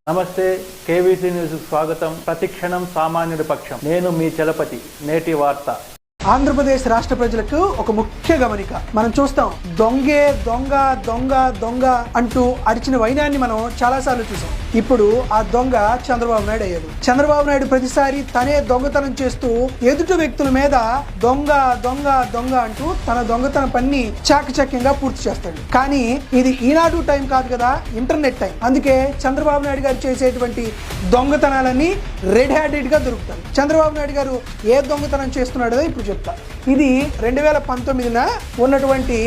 నమస్తే KVC news స్వాగతం. ప్రతిక్షణం సామాన్యుడి పక్షం. నేను మీ చలపతి. నేటి వార్త. ఆంధ్రప్రదేశ్ రాష్ట్ర ప్రజలకు ఒక ముఖ్య గమనిక. మనం చూస్తాం, దొంగే దొంగ దొంగ దొంగ అంటూ అరిచిన వైనాన్ని మనం చాలాసార్లు చూసాం. ఇప్పుడు ఆ దొంగ చంద్రబాబు నాయుడు అయ్యాడు. చంద్రబాబు నాయుడు ప్రతిసారి తనే దొంగతనం చేస్తూ ఎదుటి వ్యక్తుల మీద దొంగ దొంగ దొంగ అంటూ తన దొంగతనం పని చాకచక్యంగా పూర్తి చేస్తాడు. కానీ ఇది ఈనాడు టైం కాదు కదా, ఇంటర్నెట్ టైం. అందుకే చంద్రబాబు నాయుడు గారు చేసేటువంటి దొంగతనాలన్నీ రెడ్ హ్యాండెడ్ గా దొరుకుతాయి. చంద్రబాబు నాయుడు గారు ఏ దొంగతనం చేస్తున్నాడో ఇప్పుడు చెప్తా. ఇది 2019 ఉన్నటువంటి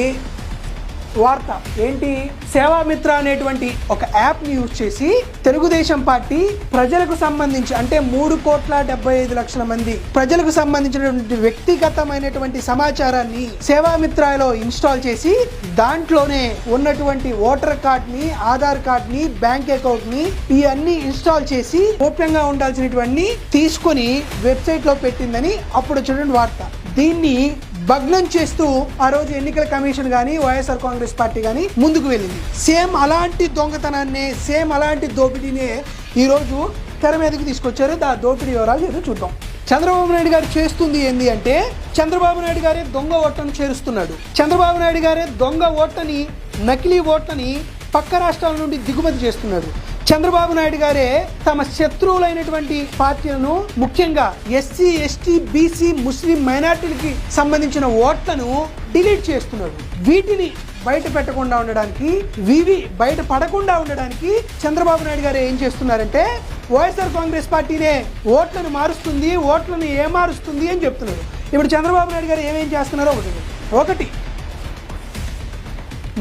వార్త. ఏంటి? సేవామిత్ర అనేటువంటి ఒక యాప్ ని యూజ్ చేసి తెలుగుదేశం పార్టీ ప్రజలకు సంబంధించి, అంటే 3,75,00,000 మంది ప్రజలకు సంబంధించినటువంటి వ్యక్తిగతమైనటువంటి సమాచారాన్ని సేవామిత్రలో ఇన్స్టాల్ చేసి దాంట్లోనే ఉన్నటువంటి ఓటర్ కార్డ్ ని, ఆధార్ కార్డ్ ని, బ్యాంక్ అకౌంట్ ని ఇవన్నీ ఇన్స్టాల్ చేసి గోప్యంగా ఉండాల్సినటువంటి తీసుకొని వెబ్సైట్ లో పెట్టిందని అప్పుడు వచ్చినటువంటి వార్త. దీన్ని భగ్నం చేస్తూ ఆ రోజు ఎన్నికల కమిషన్ కానీ వైఎస్ఆర్ కాంగ్రెస్ పార్టీ కానీ ముందుకు వెళ్ళింది. సేమ్ అలాంటి దొంగతనాన్ని, సేమ్ అలాంటి దోపిడీనే ఈరోజు తెర మీదకి తీసుకొచ్చారు. ఆ దోపిడీ వివరాలు ఏదో చూద్దాం. చంద్రబాబు నాయుడు గారు చేస్తుంది ఏంది అంటే, చంద్రబాబు నాయుడు గారే దొంగ ఓట్లను చేరుస్తున్నాడు. చంద్రబాబు నాయుడు గారే దొంగ ఓట్లని, నకిలీ ఓట్లని పక్క రాష్ట్రాల నుండి దిగుమతి చేస్తున్నాడు. చంద్రబాబు నాయుడు గారే తమ శత్రువులైనటువంటి పార్టీలను, ముఖ్యంగా ఎస్సీ, ఎస్టీ, బీసీ, ముస్లిం మైనార్టీలకి సంబంధించిన ఓట్లను డిలీట్ చేస్తున్నాడు. వీటిని బయట పెట్టకుండా ఉండడానికి, బయట పడకుండా ఉండడానికి చంద్రబాబు నాయుడు గారు ఏం చేస్తున్నారంటే, వైఎస్ఆర్ కాంగ్రెస్ పార్టీనే ఓట్లను మారుస్తుంది, ఓట్లను ఏమారుస్తుంది అని చెప్తున్నారు. ఇప్పుడు చంద్రబాబు నాయుడు గారు ఏమేం చేస్తున్నారో ఒకటి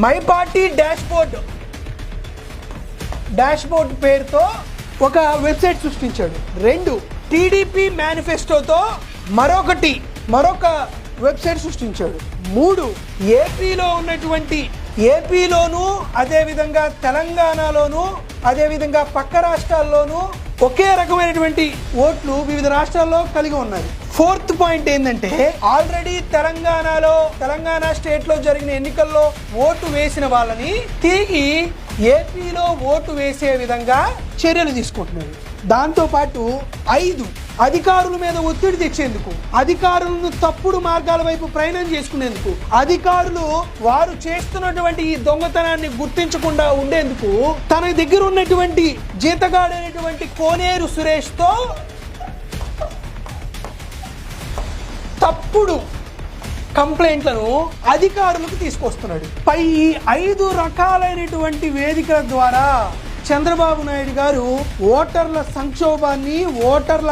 మై పార్టీ డాష్బోర్డ్ పేరుతో ఒక వెబ్సైట్ సృష్టించాడు. 2 టీడీపీ మేనిఫెస్టోతో మరొక వెబ్సైట్ సృష్టించాడు. 3 ఏపీలోను అదేవిధంగా తెలంగాణలోను అదేవిధంగా పక్క రాష్ట్రాల్లోనూ ఒకే రకమైనటువంటి ఓట్లు వివిధ రాష్ట్రాల్లో కలిగి ఉన్నాయి. 4th పాయింట్ ఏంటంటే, ఆల్రెడీ తెలంగాణ స్టేట్ లో జరిగిన ఎన్నికల్లో ఓటు వేసిన వాళ్ళని తిరిగి ఏపీలో ఓటు వేసే విధంగా చర్యలు తీసుకుంటున్నారు. దాంతోపాటు 5 అధికారుల మీద ఒత్తిడి తెచ్చేందుకు, అధికారులను తప్పుడు మార్గాల వైపు ప్రయాణం చేసుకునేందుకు, అధికారులు వారు చేస్తున్నటువంటి ఈ దొంగతనాన్ని గుర్తించకుండా ఉండేందుకు తన దగ్గర ఉన్నటువంటి జీతగాడైనటువంటి కోనేరు సురేష్ తో తప్పుడు కంప్లైంట్లను అధికారులకు తీసుకొస్తున్నాడు. పై 5 రకాలైనటువంటి వేదికల ద్వారా చంద్రబాబు నాయుడు గారు ఓటర్ల సంక్షోభాన్ని, ఓటర్ల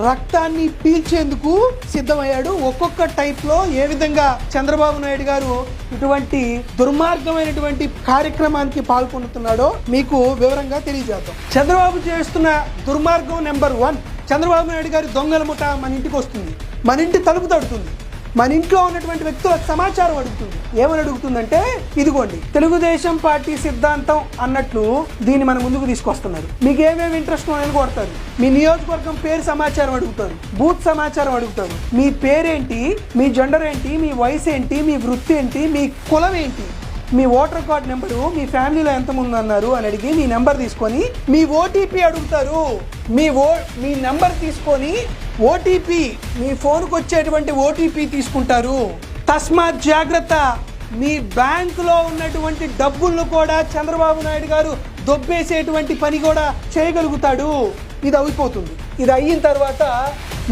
రక్తాన్ని పీల్చేందుకు సిద్ధమయ్యాడు. ఒక్కొక్క టైప్ లో ఏ విధంగా చంద్రబాబు నాయుడు గారు ఇటువంటి దుర్మార్గమైనటువంటి కార్యక్రమానికి పాల్గొంటున్నాడో మీకు వివరంగా తెలియజేద్దాం. చంద్రబాబు చేస్తున్న దుర్మార్గం నెంబర్ 1, చంద్రబాబు నాయుడు గారి దొంగల ముఠ మన ఇంటికి వస్తుంది, మన ఇంటి తలుపు తడుతుంది, మన ఇంట్లో ఉన్నటువంటి వ్యక్తుల సమాచారం అడుగుతుంది. ఏమని అడుగుతుందంటే, ఇదిగోండి తెలుగుదేశం పార్టీ సిద్ధాంతం అన్నట్లు దీన్ని మన ముందుకు తీసుకొస్తున్నారు. మీకు ఏమేమి ఇంట్రెస్ట్ అని కొడతారు. మీ నియోజకవర్గం పేరు సమాచారం అడుగుతారు, బూత్ సమాచారం అడుగుతారు, మీ పేరేంటి, మీ జెండర్ ఏంటి, మీ వయసు ఏంటి, మీ వృత్తి ఏంటి, మీ కులం ఏంటి, మీ ఓటర్ కార్డ్ నెంబరు, మీ ఫ్యామిలీలో ఎంతమంది అన్నారు అని అడిగి మీ నెంబర్ తీసుకొని మీ ఓటీపీ అడుగుతారు. మీ నెంబర్ తీసుకొని ఓటీపీ, మీ ఫోన్కి వచ్చేటువంటి ఓటీపీ తీసుకుంటారు. తస్మాత్ జాగ్రత్త. మీ బ్యాంకులో ఉన్నటువంటి డబ్బులను కూడా చంద్రబాబు నాయుడు గారు దొబ్బేసేటువంటి పని కూడా చేయగలుగుతాడు. ఇది అయిపోతుంది. ఇది అయిన తర్వాత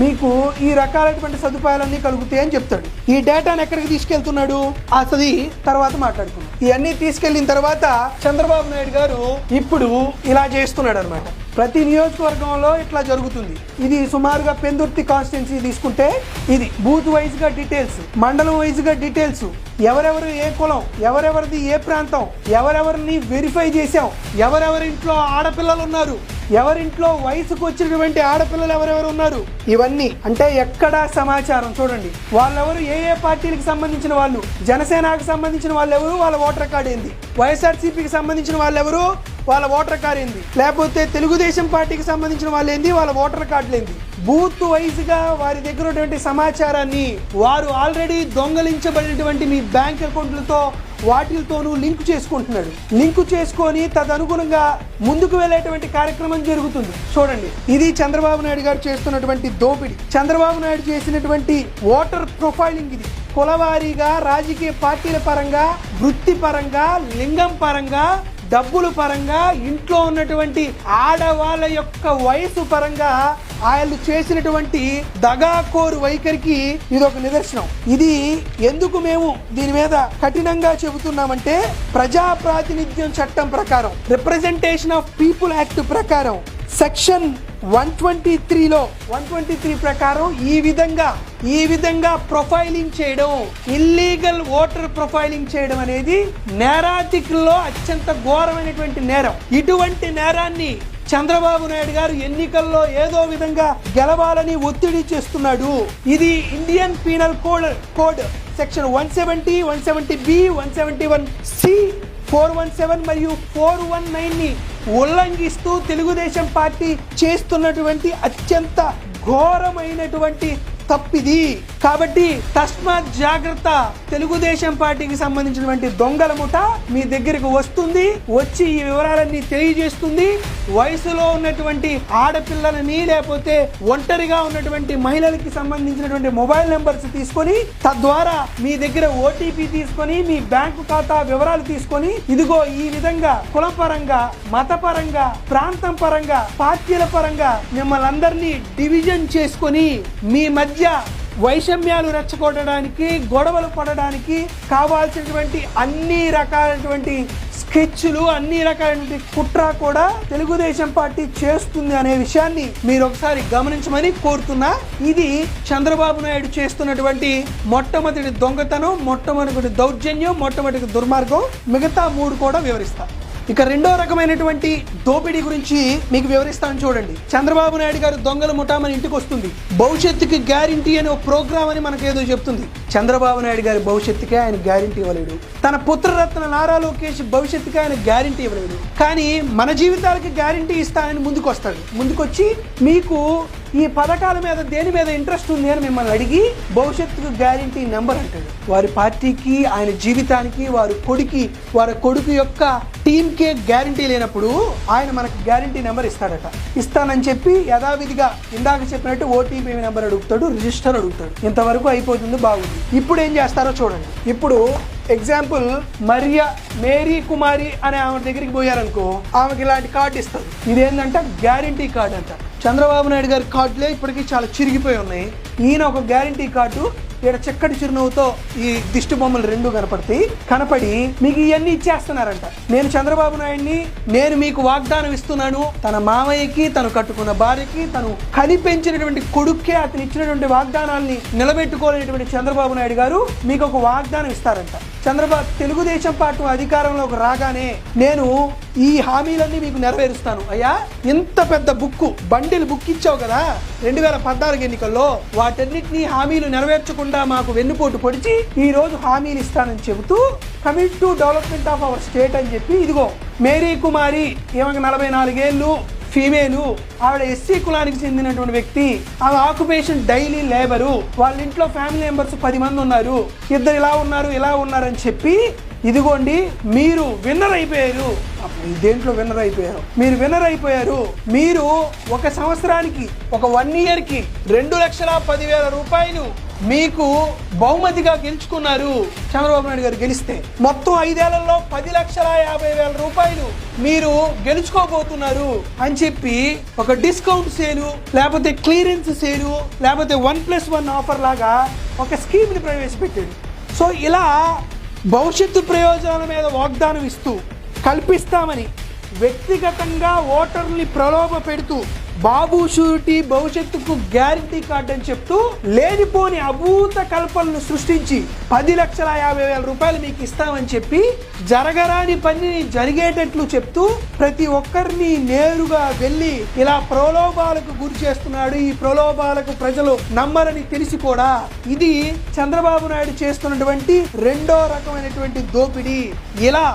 మీకు ఈ రకాలైనటువంటి సదుపాయాలన్నీ కలుగుతాయి అని చెప్తాడు. ఈ డేటాను ఎక్కడికి తీసుకెళ్తున్నాడు అసలు తర్వాత మాట్లాడుకున్నాం. ఇవన్నీ తీసుకెళ్లిన తర్వాత చంద్రబాబు నాయుడు గారు ఇప్పుడు ఇలా చేస్తున్నాడు అనమాట. ప్రతి నియోజకవర్గంలో ఇట్లా జరుగుతుంది. ఇది సుమారుగా పెందుర్తి కాన్స్టిట్యున్సీ తీసుకుంటే ఇది బూత్ వైజ్ గా డీటెయిల్స్, మండలం వైజ్ గా డీటెయిల్స్, ఎవరెవరు ఏ కులం, ఎవరెవరిది ఏ ప్రాంతం, ఎవరెవరిని వెరిఫై చేశాం, ఎవరెవరింట్లో ఆడపిల్లలు ఉన్నారు, ఎవరింట్లో వయసుకు వచ్చినటువంటి ఆడపిల్లలు ఎవరెవరు ఉన్నారు, ఇవన్నీ అంటే ఎక్కడా సమాచారం. చూడండి, వాళ్ళెవరు, ఏ పార్టీలకు సంబంధించిన వాళ్ళు, జనసేనకు సంబంధించిన వాళ్ళు ఎవరు, వాళ్ళ ఓటర్ కార్డు ఏంది, వైఎస్ఆర్సీపీకి సంబంధించిన వాళ్ళు ఎవరు, వాళ్ళ ఓటర్ కార్డు ఏంది, లేకపోతే తెలుగుదేశం పార్టీకి సంబంధించిన వాళ్ళు ఏంది, వాళ్ళ ఓటర్ కార్డులు ఏంది, బూత్ వైజ్ గా వారి దగ్గర ఉన్నటువంటి సమాచారాన్ని వారు ఆల్రెడీ దొంగలించబడినటువంటి మీ బ్యాంక్ అకౌంట్లతో వాటితోనూ లింక్ చేసుకుంటున్నాడు. లింక్ చేసుకొని తదనుగుణంగా ముందుకు వెళ్ళేటువంటి కార్యక్రమం జరుగుతుంది. చూడండి, ఇది చంద్రబాబు నాయుడు గారు చేస్తున్నటువంటి దోపిడీ. చంద్రబాబు నాయుడు చేసినటువంటి ఓటర్ ప్రొఫైలింగ్ ఇది. కులవారీగా, రాజకీయ పార్టీల పరంగా, వృత్తి పరంగా, లింగం పరంగా, డబ్బుల పరంగా, ఇంట్లో ఉన్నటువంటి ఆడవాళ్ళ యొక్క వయసు పరంగా ఆయన చేసినటువంటి దగాకోరు వైఖరికి ఇది ఒక నిదర్శనం. ఇది ఎందుకు మేము దీని మీద కఠినంగా చెబుతున్నామంటే, ప్రజా ప్రాతినిధ్యం చట్టం ప్రకారం, రిప్రజెంటేషన్ ఆఫ్ పీపుల్ యాక్ట్ ప్రకారం, సెక్షన్ 123లో 123 ప్రకారం ఈ విధంగా ప్రొఫైలింగ్ చేయడం, ఇల్లీగల్ ఓటర్ ప్రొఫైలింగ్ చేయడం అనేది నేరాధికుల్లో అత్యంత ఘోరమైనటువంటి నేరం. ఇటువంటి నేరాన్ని చంద్రబాబు నాయుడు గారు ఎన్నికల్లో ఏదో విధంగా గెలవాలని ఒత్తిడి చేస్తున్నాడు. ఇది Indian penal code section 170, 170B, 171C, 417 మరియు 419ని ఉల్లంఘిస్తూ తెలుగుదేశం పార్టీ చేస్తున్నటువంటి అత్యంత ఘోరమైనటువంటి తప్పిది. కాబట్టి తస్మాత్ జాగ్రత్త. తెలుగుదేశం పార్టీకి సంబంధించినటువంటి దొంగల ముఠ మీ దగ్గరకు వస్తుంది, వచ్చి ఈ వివరాలన్నీ తెలియజేస్తుంది. వయసులో ఉన్నటువంటి ఆడపిల్లలని, లేకపోతే ఒంటరిగా ఉన్నటువంటి మహిళలకి సంబంధించినటువంటి మొబైల్ నెంబర్స్ తీసుకొని, తద్వారా మీ దగ్గర ఓటీపీ తీసుకొని, మీ బ్యాంకు ఖాతా వివరాలు తీసుకొని, ఇదిగో ఈ విధంగా కులపరంగా, మతపరంగా, ప్రాంతం పరంగా, పార్టీల పరంగా మిమ్మల్ని అందరినీ డివిజన్ చేసుకొని మీ మధ్య వైషమ్యాలు రెచ్చగొట్టడానికి, గొడవలు పడడానికి కావాల్సినటువంటి అన్ని రకాలైనటువంటి స్కెచ్లు, అన్ని రకాలైన కుట్ర కూడా తెలుగుదేశం పార్టీ చేస్తుంది అనే విషయాన్ని మీరు ఒకసారి గమనించమని కోరుతున్నా. ఇది చంద్రబాబు నాయుడు చేస్తున్నటువంటి మొట్టమొదటి దొంగతనం, మొట్టమొదటి దౌర్జన్యం, మొట్టమొదటి దుర్మార్గం. మిగతా 3 కూడా వివరిస్తా. ఇక రెండో రకమైనటువంటి దోపిడీ గురించి మీకు వివరిస్తాను. చూడండి, చంద్రబాబు నాయుడు గారు దొంగల ముఠా మన ఇంటికి వస్తుంది. భవిష్యత్తుకి గ్యారంటీ అనే ఒక ప్రోగ్రామ్ అని మనకు ఏదో చెప్తుంది. చంద్రబాబు నాయుడు గారి భవిష్యత్తుకే ఆయన గ్యారంటీ ఇవ్వలేడు. తన పుత్రరత్న నారా లోకేష్ భవిష్యత్తుకి ఆయన గ్యారంటీ ఇవ్వలేడు. కానీ మన జీవితాలకి గ్యారంటీ ఇస్తానని ముందుకొస్తాడు. ముందుకొచ్చి మీకు ఈ పథకాల మీద దేని మీద ఇంట్రెస్ట్ ఉంది అని మిమ్మల్ని అడిగి భవిష్యత్తుకు గ్యారంటీ నెంబర్ అంటాడు. వారి పార్టీకి, ఆయన జీవితానికి, వారి కొడుకు యొక్క టీంకే గ్యారంటీ లేనప్పుడు ఆయన మనకు గ్యారంటీ నెంబర్ ఇస్తాడట. ఇస్తానని చెప్పి యథావిధిగా ఇందాక చెప్పినట్టు ఓటీపీ నెంబర్ అడుగుతాడు, రిజిస్టర్ అడుగుతాడు. ఇంతవరకు అయిపోతుంది, బాగుంది. ఇప్పుడు ఏం చేస్తారో చూడండి. ఇప్పుడు ఎగ్జాంపుల్ మేరీ కుమారి అనే ఆమె దగ్గరికి పోయారనుకో, ఆమెకి ఇలాంటి కార్డు ఇస్తారు. ఇదేంటంటే గ్యారంటీ కార్డు అంట. చంద్రబాబు నాయుడు గారి కార్డులే ఇప్పటికీ చాలా చిరిగిపోయి ఉన్నాయి. ఈయన ఒక గ్యారంటీ కార్డు, ఇక్కడ చక్కటి చిరునవ్వుతో ఈ దిష్టి బొమ్మలు 2 కనపడి మీకు ఇవన్నీ ఇచ్చేస్తున్నారంట. నేను చంద్రబాబు నాయుడిని, నేను మీకు వాగ్దానం ఇస్తున్నాను. తన మామయ్యకి, తను కట్టుకున్న భార్యకి, తను కనిపెంచినటువంటి కొడుక్కే అతను ఇచ్చినటువంటి వాగ్దానాల్ని నిలబెట్టుకోలేనటువంటి చంద్రబాబు నాయుడు గారు మీకు ఒక వాగ్దానం ఇస్తారంట. తెలుగుదేశం పార్టీ అధికారంలోకి రాగానే నేను ఈ హామీలన్నీ మీకు నెరవేరుస్తాను. అయ్యా, ఇంత పెద్ద బండిల్ బుక్ ఇచ్చావు కదా 2014 ఎన్నికల్లో, వాటన్నిటినీ హామీలు నెరవేర్చకుండా మాకు వెన్నుపోటు పొడిచి ఈ రోజు హామీలు ఇస్తానని చెబుతూ commit to development of our state అని చెప్పి, ఇదిగో మేరీ కుమారి, ఈమెకు 44 ఏళ్ళు, ఫీమేలు, ఆవిడ ఎస్సీ కులానికి చెందినటువంటి వ్యక్తి, ఆమె ఆక్యుపేషన్ డైలీ లేబరు, వాళ్ళ ఇంట్లో ఫ్యామిలీ మెంబర్స్ 10 మంది ఉన్నారు, ఇద్దరు ఇలా ఉన్నారని చెప్పి, ఇదిగోండి మీరు విన్నర్ అయిపోయారు. దేంట్లో విన్నర్ అయిపోయారు? మీరు విన్నర్ అయిపోయారు. మీరు ఒక సంవత్సరానికి, ఒక 1 ఇయర్కి 2,10,000 రూపాయలు మీకు బహుమతిగా గెలుచుకున్నారు. చంద్రబాబు నాయుడు గారు గెలిస్తే మొత్తం 5 ఏళ్లలో 10,50,000 రూపాయలు మీరు గెలుచుకోబోతున్నారు అని చెప్పి ఒక డిస్కౌంట్ సేలు, లేకపోతే క్లియరెన్స్ సేలు, లేకపోతే 1+1 ఆఫర్ లాగా ఒక స్కీమ్ని ప్రవేశపెట్టాడు. సో ఇలా భవిష్యత్తు ప్రయోజనాల మీద వాగ్దానం ఇస్తూ కల్పిస్తామని వ్యక్తిగతంగా ఓటర్ని ప్రలోభ పెడుతూ బాబు షూరిటీ భవిష్యత్తుకు గ్యారంటీ కార్డు అని చెప్తూ లేనిపోని అభూత కల్పనలు సృష్టించి 10,50,000 రూపాయలు మీకు ఇస్తామని చెప్పి జరగరాని పనిని జరిగేటట్లు చెప్తూ ప్రతి ఒక్కరిని నేరుగా వెళ్ళి ఇలా ప్రలోభాలకు గురి చేస్తున్నాడు. ఈ ప్రలోభాలకు ప్రజలు నమ్మరని తెలిసి కూడా ఇది చంద్రబాబు నాయుడు చేస్తున్నటువంటి రెండో రకమైనటువంటి దోపిడీ. ఇలా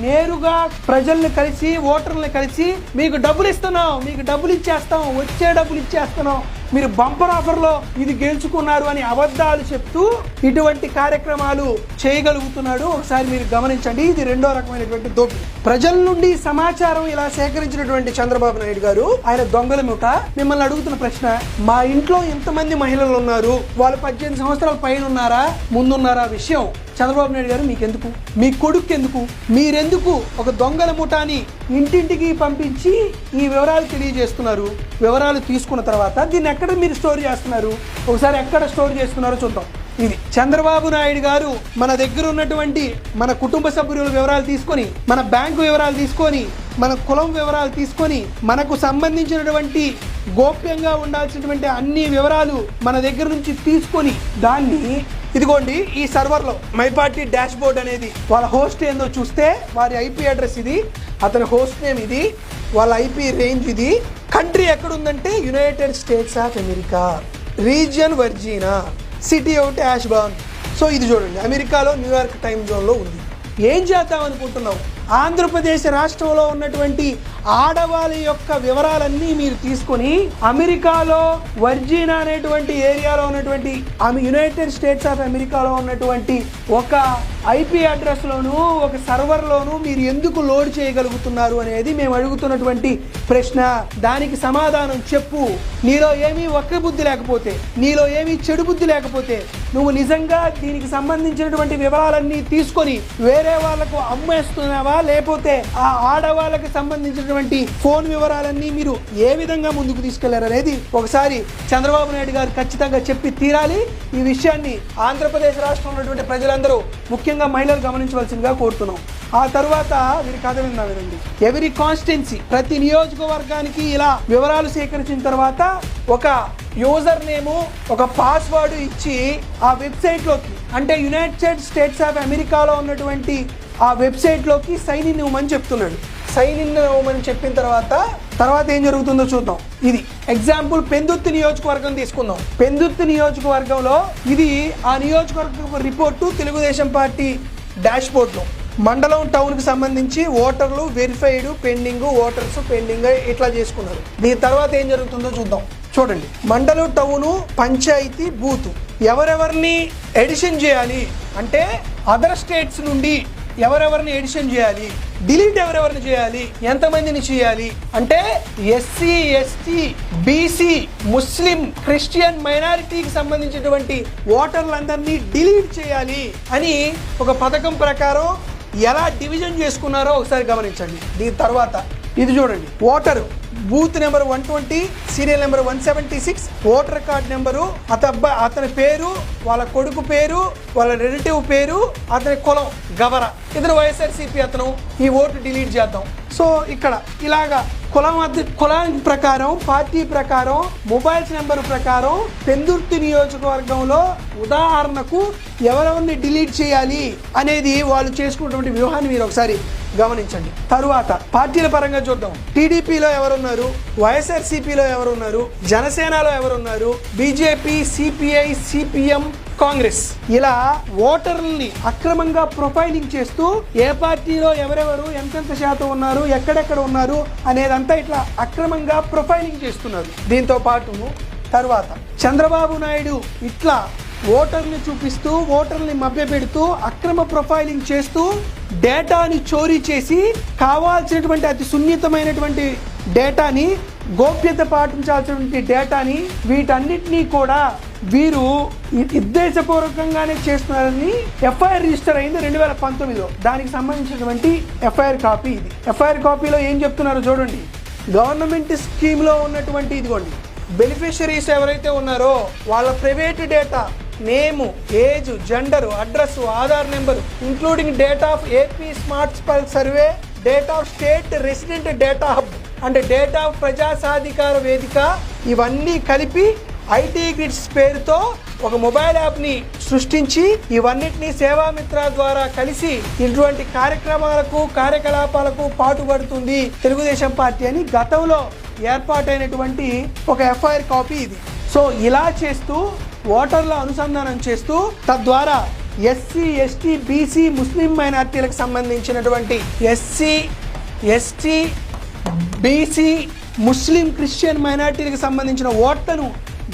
నేరుగా ప్రజల్ని కలిసి ఓటర్లను కలిసి మీకు డబ్బులు ఇస్తున్నాం, మీకు డబ్బులు ఇచ్చేస్తాం, వచ్చే డబ్బులు ఇచ్చేస్తున్నాం, మీరు బంపర్ ఆఫర్లో ఇది గెలుచుకున్నారు అని అబద్ధాలు చెప్తూ ఇటువంటి కార్యక్రమాలు చేయగలుగుతున్నాడు. ఒకసారి మీరు గమనించండి. ఇది రెండో రకమైనటువంటి దోపిడీ. ప్రజల నుండి సమాచారం ఇలా సేకరించినటువంటి చంద్రబాబు నాయుడు గారు ఆయన దొంగల ముఠ మిమ్మల్ని అడుగుతున్న ప్రశ్న, మా ఇంట్లో ఎంతమంది మహిళలు ఉన్నారు, వాళ్ళు 18 సంవత్సరాల పైన ఉన్నారా ముందున్నారా విషయం చంద్రబాబు నాయుడు గారు మీకెందుకు, మీ కొడుకు ఎందుకు, మీరెందుకు ఒక దొంగల ముఠాని ఇంటింటికి పంపించి ఈ వివరాలు తెలియజేస్తున్నారు? వివరాలు తీసుకున్న తర్వాత దీన్ని ఎక్కడ మీరు స్టోర్ చేస్తున్నారు? ఒకసారి ఎక్కడ స్టోర్ చేస్తున్నారో చూద్దాం. ఇది చంద్రబాబు నాయుడు గారు మన దగ్గర ఉన్నటువంటి మన కుటుంబ సభ్యుల వివరాలు తీసుకొని, మన బ్యాంకు వివరాలు తీసుకొని, మన కులం వివరాలు తీసుకొని, మనకు సంబంధించినటువంటి గోప్యంగా ఉండాల్సినటువంటి అన్ని వివరాలు మన దగ్గర నుంచి తీసుకొని దాన్ని ఇదిగోండి ఈ సర్వర్లో మై పార్టీ డాష్ బోర్డ్ అనేది వాళ్ళ హోస్ట్ ఏందో చూస్తే వారి ఐపీ అడ్రస్ ఇది, అతని హోస్ట్ నేమ్ ఇది, వాళ్ళ ఐపీ రేంజ్ ఇది, కంట్రీ ఎక్కడుందంటే United States of America, region Virginia, city ఒకటి యాష్బార్న్. సో ఇది చూడండి అమెరికాలో న్యూయార్క్ టైం జోన్లో ఉంది. ఏం చేద్దాం అనుకుంటున్నావు? ఆంధ్రప్రదేశ్ రాష్ట్రంలో ఉన్నటువంటి ఆడవాళ్ళ యొక్క వివరాలన్నీ మీరు తీసుకొని అమెరికాలో వర్జీనా అనేటువంటి ఏరియాలో ఉన్నటువంటి యునైటెడ్ స్టేట్స్ ఆఫ్ అమెరికాలో ఉన్నటువంటి ఒక ఐపీ అడ్రస్లోను ఒక సర్వర్లోను మీరు ఎందుకు లోడ్ చేయగలుగుతున్నారు అనేది మేము అడుగుతున్నటువంటి ప్రశ్న. దానికి సమాధానం చెప్పు. నీలో ఏమీ వక్ర బుద్ధి లేకపోతే, నీలో ఏమీ చెడు బుద్ధి లేకపోతే, నువ్వు నిజంగా దీనికి సంబంధించినటువంటి వివరాలన్నీ తీసుకొని వేరే వాళ్లకు అమ్మేస్తున్నావా, లేకపోతే ఆ ఆడవాళ్ళకి సంబంధించినటువంటి ఫోన్ వివరాలన్నీ మీరు ఏ విధంగా ముందుకు తీసుకెళ్లారనేది ఒకసారి చంద్రబాబు నాయుడు గారు ఖచ్చితంగా చెప్పి తీరాలి. ఈ విషయాన్ని ఆంధ్రప్రదేశ్ రాష్ట్రంలో ఉన్నటువంటి ప్రజలందరూ ముఖ్యంగా మహిళలు గమనించవలసిందిగా కోరుతున్నాం. ఆ తర్వాత వీరి కథ విందామేనండి. ఎవరీ కాన్స్టిట్యున్సీ ప్రతి నియోజకవర్గానికి ఇలా వివరాలు సేకరించిన తర్వాత ఒక యూజర్ నేము ఒక పాస్వర్డ్ ఇచ్చి ఆ వెబ్సైట్లోకి అంటే యునైటెడ్ స్టేట్స్ ఆఫ్ అమెరికాలో ఉన్నటువంటి ఆ వెబ్సైట్లోకి సైన్ ఇన్ ఇవ్వమని చెప్తున్నాడు. సైన్ ఇన్ ఇవ్వమని చెప్పిన తర్వాత ఏం జరుగుతుందో చూద్దాం. ఇది ఎగ్జాంపుల్ పెందుర్తి నియోజకవర్గం తీసుకుందాం. పెందుర్తి నియోజకవర్గంలో ఇది ఆ నియోజకవర్గం రిపోర్టు తెలుగుదేశం పార్టీ డాష్ బోర్డ్లో మండలం టౌన్కి సంబంధించి ఓటర్లు వెరిఫైడ్ పెండింగ్, ఓటర్స్ పెండింగ్ ఇట్లా చేసుకున్నారు. దీని తర్వాత ఏం జరుగుతుందో చూద్దాం. చూడండి మండలం టౌను పంచాయతీ బూత్ ఎవరెవరిని ఎడిషన్ చేయాలి అంటే అదర్ స్టేట్స్ నుండి ఎవరెవరిని ఎడిషన్ చేయాలి, డిలీట్ ఎవరెవరిని చేయాలి, ఎంతమందిని చేయాలి అంటే ఎస్సీ ఎస్టీ బీసీ ముస్లిం క్రిస్టియన్ మైనారిటీకి సంబంధించినటువంటి ఓటర్లందరినీ డిలీట్ చేయాలి అని ఒక పథకం ప్రకారం ఎలా డివిజన్ చేసుకున్నారో ఒకసారి గమనించండి. దీని తర్వాత ఇది చూడండి voter booth number 120 serial number 176 voter card number అతని పేరు, వాళ్ళ కొడుకు పేరు, వాళ్ళ రిలేటివ్ పేరు, అతని కులం గవర, ఇతను వైఎస్ఆర్సీపీ అతను, ఈ ఓటు డిలీట్ చేద్దాం. సో ఇక్కడ ఇలాగా కులం ప్రకారం పార్టీ ప్రకారం మొబైల్స్ నెంబర్ ప్రకారం పెందుర్తి నియోజకవర్గంలో ఉదాహరణకు ఎవరెవరిని డిలీట్ చేయాలి అనేది వాళ్ళు చేసుకున్నటువంటి వ్యూహాన్ని మీరు ఒకసారి గమనించండి. తరువాత పార్టీల పరంగా చూద్దాం. టీడీపీలో ఎవరున్నారు, వైఎస్ఆర్సీపీలో ఎవరున్నారు, జనసేనలో ఎవరున్నారు, బీజేపీ, సిపిఐ, సిపిఎం, కాంగ్రెస్ ఇలా ఓటర్లని అక్రమంగా ప్రొఫైలింగ్ చేస్తూ ఏ పార్టీలో ఎవరెవరు ఎంతెంత శాతం ఉన్నారు, ఎక్కడెక్కడ ఉన్నారు అనేదంతా ఇట్లా అక్రమంగా ప్రొఫైలింగ్ చేస్తున్నారు. దీంతో పాటు తర్వాత చంద్రబాబు నాయుడు ఇట్లా ఓటర్ని చూపిస్తూ ఓటర్ని మభ్యపెడుతూ అక్రమ ప్రొఫైలింగ్ చేస్తూ డేటాని చోరీ చేసి కావాల్సినటువంటి అతి సున్నితమైనటువంటి డేటాని, గోప్యత పాటించాల్సినటువంటి డేటాని, వీటన్నిటినీ కూడా వీరు ఉద్దేశపూర్వకంగానే చేస్తున్నారని ఎఫ్ఐఆర్ రిజిస్టర్ అయింది 2019లో. దానికి సంబంధించినటువంటి ఎఫ్ఐఆర్ కాపీ ఇది. ఎఫ్ఐఆర్ కాపీలో ఏం చెప్తున్నారో చూడండి. గవర్నమెంట్ స్కీమ్లో ఉన్నటువంటి ఇదిగోండి బెనిఫిషరీస్ ఎవరైతే ఉన్నారో వాళ్ళ private data, name, age, gender, address, Aadhaar number, including date of AP smart survey, date of state resident data hub అంటే డేట్ ఆఫ్ ప్రజా సాధికార వేదిక, ఇవన్నీ కలిపి ఐటీ గ్రిడ్స్ పేరుతో ఒక మొబైల్ యాప్ని సృష్టించి ఇవన్నిటినీ సేవామిత్ర ద్వారా కలిసి ఇటువంటి కార్యక్రమాలకు కార్యకలాపాలకు పాటుపడుతుంది తెలుగుదేశం పార్టీ అని గతంలో ఏర్పాటైనటువంటి ఒక ఎఫ్ఐఆర్ కాపీ ఇది. సో ఇలా చేస్తూ ఓటర్ల అనుసంధానం చేస్తూ తద్వారా ఎస్సీ ఎస్టీ బీసీ ముస్లిం మైనార్టీలకు సంబంధించినటువంటి ఎస్సీ ఎస్టీ బీసీ ముస్లిం క్రిస్టియన్ మైనార్టీలకు సంబంధించిన ఓట్లను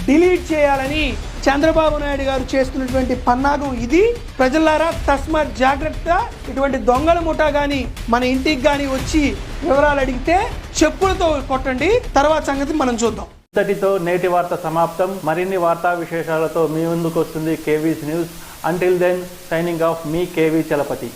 డిలీట్ చేయాలని చంద్రబాబు నాయుడు గారు చేస్తున్నటువంటి పన్నాగం ఇది. ప్రజలారా తస్మాత్ జాగ్రత్త. ఇటువంటి దొంగల ముఠా కానీ మన ఇంటికి కానీ వచ్చి వివరాలు అడిగితే చెప్పులతో కొట్టండి. తర్వాత సంగతి మనం చూద్దాం. ఇంతటితో నేటి వార్త సమాప్తం. మరిన్ని వార్తా విశేషాలతో మీ ముందుకు వస్తుంది KV's news. Until then signing off మీ కేవీ చలపతి.